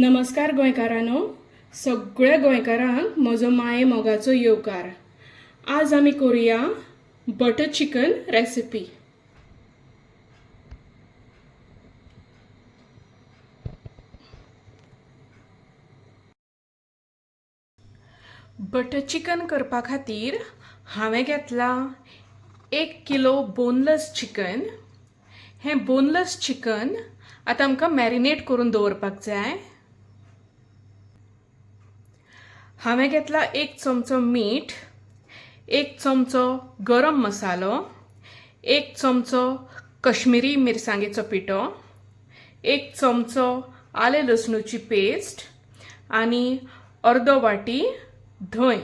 नमस्कार गोंयकारांनो, सगळ्या गोंयकारांक म्हजो माये मोगाचो येवकार. आज आमी करूया butter chicken recipe. Butter chicken करपा खातीर हांवें घेतला 1 किलो बोनलेस चिकन. हें बोनलेस चिकन आतां आमकां मॅरिनेट करून दवरपाक जाय. हांवें घेतला 1 चमचो मीठ, 1 चमचो गरम मसालो, 1 चमचो कश्मीरी मिरसांगेचो पिठो, 1 चमचो आले लसणूची पेस्ट आनी अर्दो वाटी धंय.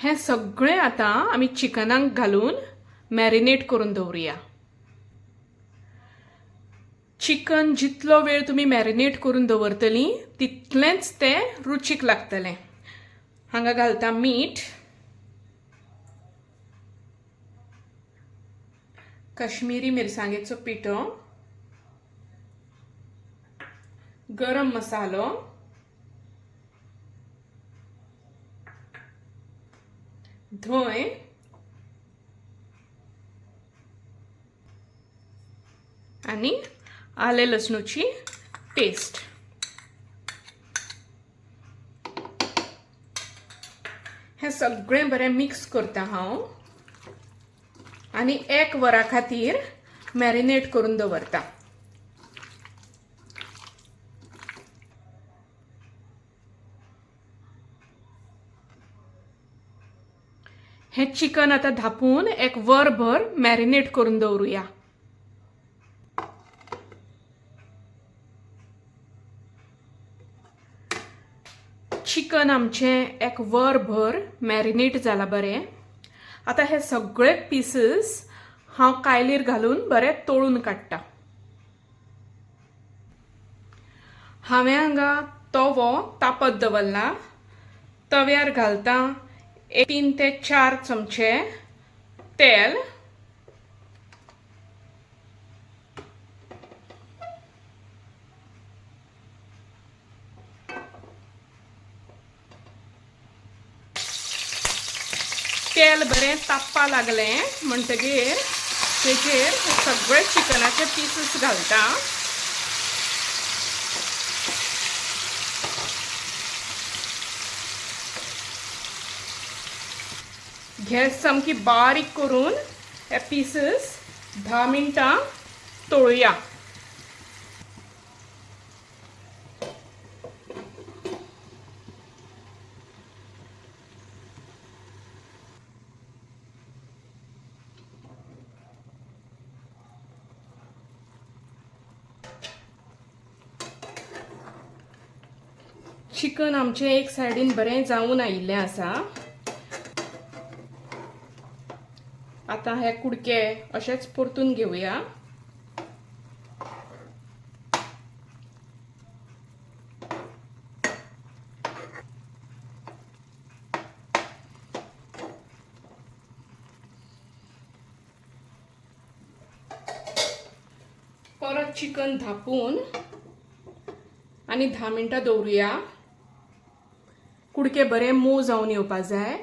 हें सगळें आतां आमी चिकनाक घालून मॅरिनेट करून दवरुया. चिकन जितलो वेळ तुमी मॅरिनेट करून दवरतली तितलेंच तें रुचीक लागतलें. हांगा घालता मीठ, कश्मीरी मिरसांगेचो पिठो, गरम मसालो, धंय, आनी आले लसणूची पेस्ट. हें सगळें बरें मिक्स करता हांव आनी 1 वरा खातीर मॅरिनेट करून दवरता. हें चिकन आतां धापून 1 वरभर मॅरिनेट करून दवरुया. चिकन आमचें 1 वरभर मॅरिनेट जालां बरें. आतां हे सगळे पीसीस हांव कायलीर घालून बरें तळून काडटा. हांवें हांगा तवो तापत दवरला. तव्यार घालता 3 ते 4 चमचे तेल. तेल बरें तापपा लागलें म्हणटगीर तेजेर सगळे चिकनाचे पीसीस घालता. गॅस सामकी बारीक करून हे पीसीस 10 मिनटां तळुया. चिकन आमचें एक सायडीन बरें जावन आयिल्लें आसा. आतां हे कुडके अशेंच परतून घेवया. परत चिकन धापून आनी 10 मिनटां दवरुया. कुडके बरें मोव जावन येवपा जाय.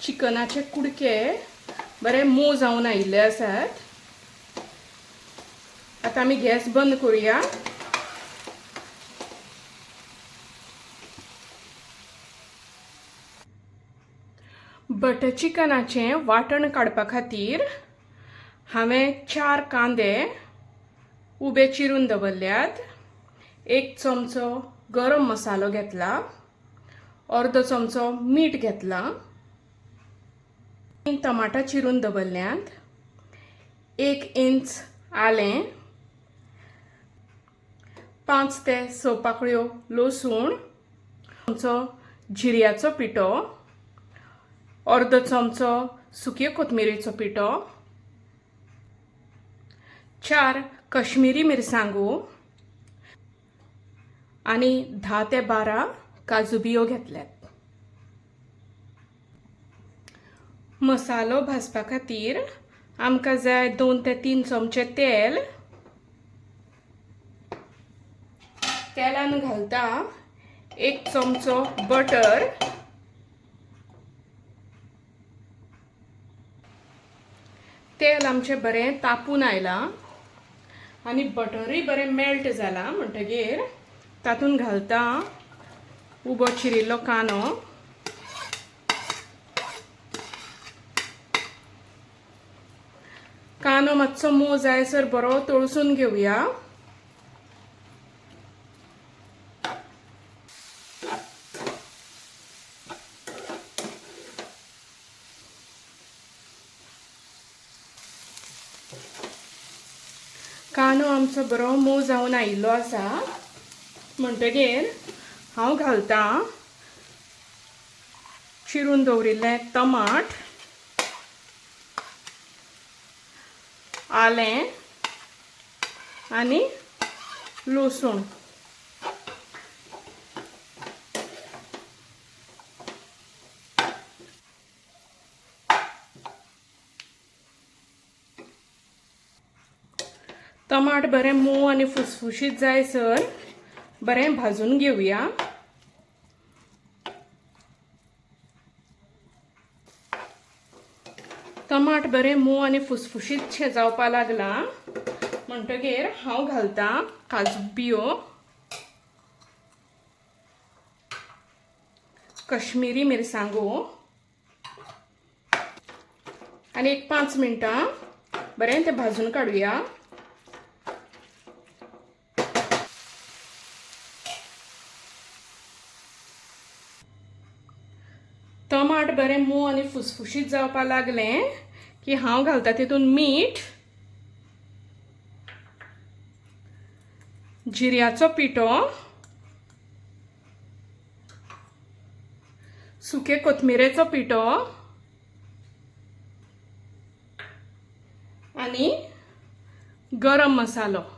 चिकनाचे कुडके बरें मोव जावन आयिल्ले आसात. आतां आमी गॅस बंद करूया. बटर चिकनाचें वाटण काडपा खातीर हांवें 4 कांदे उबे चिरून दवरल्यात. 1 चमचो गरम मसालो घेतला. अर्दो चमचो मीठ घेतला. 3 टमाटां चिरून दवरल्यात. 1 इंच आलें, 5 ते 6 पाकळ्यो लसूण, चमचो जिऱ्याचो पिठो, अर्दो चमचो सुके कोथमिरेचो पिठो, 4 कश्मीरी मिरसांगो आनी 10 ते 12 काजू बियो घेतल्यात. मसालो भाजपा खातीर आमकां जाय 2 ते 3 चमचे तेल. तेलान घालता 1 चमचो बटर. तेल आमचें बरें तापून आयलां आनी बटरूय बरें मेल्ट जाला म्हणटगीर तातूंत घालता उबो चिरिल्लो कांदो. कांदो मातसो मोव जायसर बरो तळसून घेवया. कांदो आमचो बरो मोव जावन आयिल्लो आसा म्हणटगीर हांव घालता चिरून दवरिल्ले टमाट, आलें आनी लसूण. टमाट बरें मोव आनी फुसफुशीत जायसर बरें भाजून घेवया. टमाट बरें मोव आनी फुसफुशीतशें जावपा लागलां म्हणटगीर हांव घालता काजू बियो, कश्मीरी मिरसांगो आनी 1-5 मिनटां बरें तें भाजून काडुया. टमाट बरें मोव आनी फुसफुशीत जावपा लागलें की हांव घालता तितून मीठ, जिऱ्याचो पिठो, सुके कोथमिरेचो पिठो आनी गरम मसालो.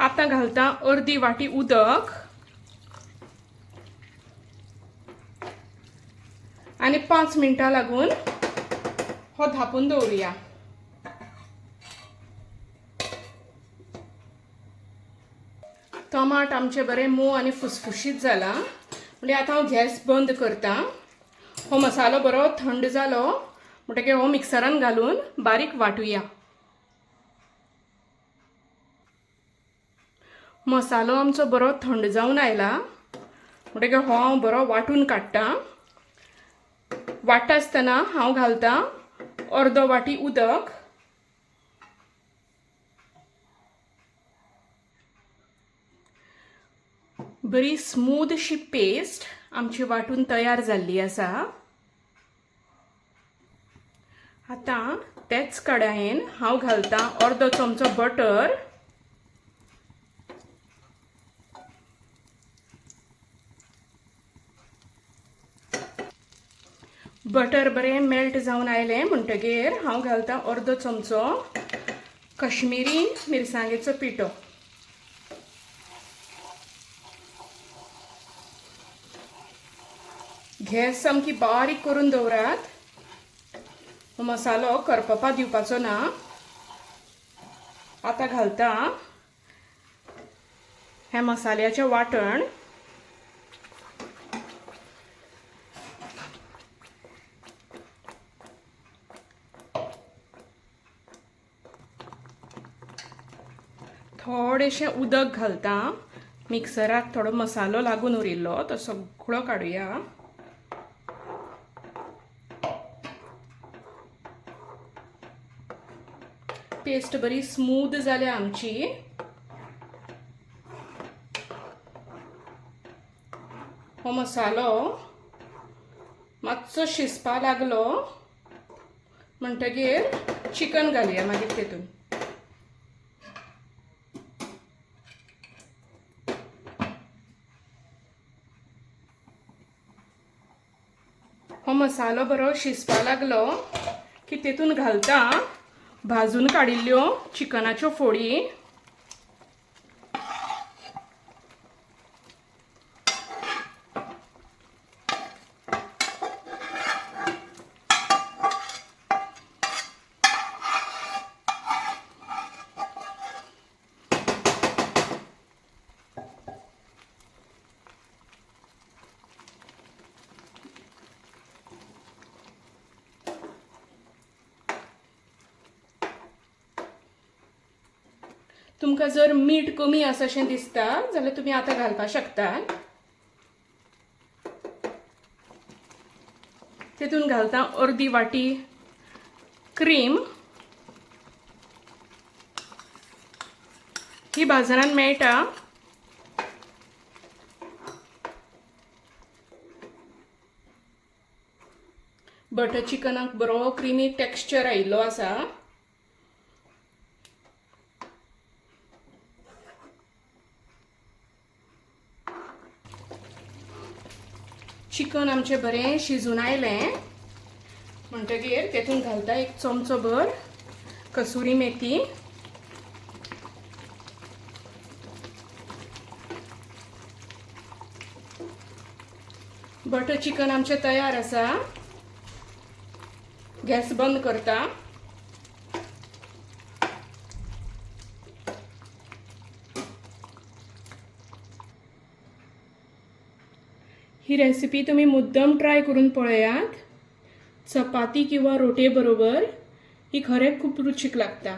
आतां घालता अर्दी वाटी उदक आनी 5 मिनटां लागून हो धापून दवरुया. टमाट आमचें बरें मोव आनी फुसफुशीत जाला म्हणजे आतां हांव गॅस बंद करता. हो मसालो बरो थंड जालो म्हणटकीर हो मिक्सरान घालून बारीक वाटुया. मसालो आमचो बरो थंड जावन आयला म्हणटकीर हो हांव बरो वाटून काडटा. वाट्टा आसतना हांव घालता अर्दो वाटी उदक. बरी स्मूथ अशी पेस्ट आमची वाटून तयार जाल्ली आसा. आतां तेच कढायेन हांव घालता अर्दो चमचो बटर. बटर बरें मेल्ट जावन आयलें म्हणटगीर हांव घालता अर्दो चमचो कश्मीरी मिरसांगेचो पिठो. गॅस सामकी बारीक करून दवरात. हो मसालो करपपा दिवपाचो ना. आतां घालता हे मसाल्याचें वाटण. थोडेशें उदक घालता. मिक्सराक थोडो मसालो लागून उरिल्लो तो सगळो काडुया. पेस्ट बरी स्मूथ जाल्या आमची. हो मसालो मातसो शिजपा लागलो म्हणटगीर चिकन घालुया मागीर तेतून. मसालो बरो शिजपा लागलो की तेतून घालता भाजून काडिल्ल्यो चिकनाच्यो फोडी. तुमकां जर मीठ कमी आसाशें दिसता जाल्यार तुमी आतां घालपाक शकता. तेतून घालता अर्दी वाटी क्रीम. ही बाजारांत मेळटा. बटर चिकनाक बरो क्रीमी टेक्स्चर आयिल्लो आसा. चिकन आमचें बरें शिजून आयलें म्हणटकीर तेतून घालता एक चमचो भर कसुरी मेथी. बटर चिकन आमचें तयार आसा. गॅस बंद करता. ही रेसिपी तुम्ही मुद्दम ट्राय करून पळयात. चपाती किंवा रोटे बरोबर ही खरें खूप रुचीक लागता.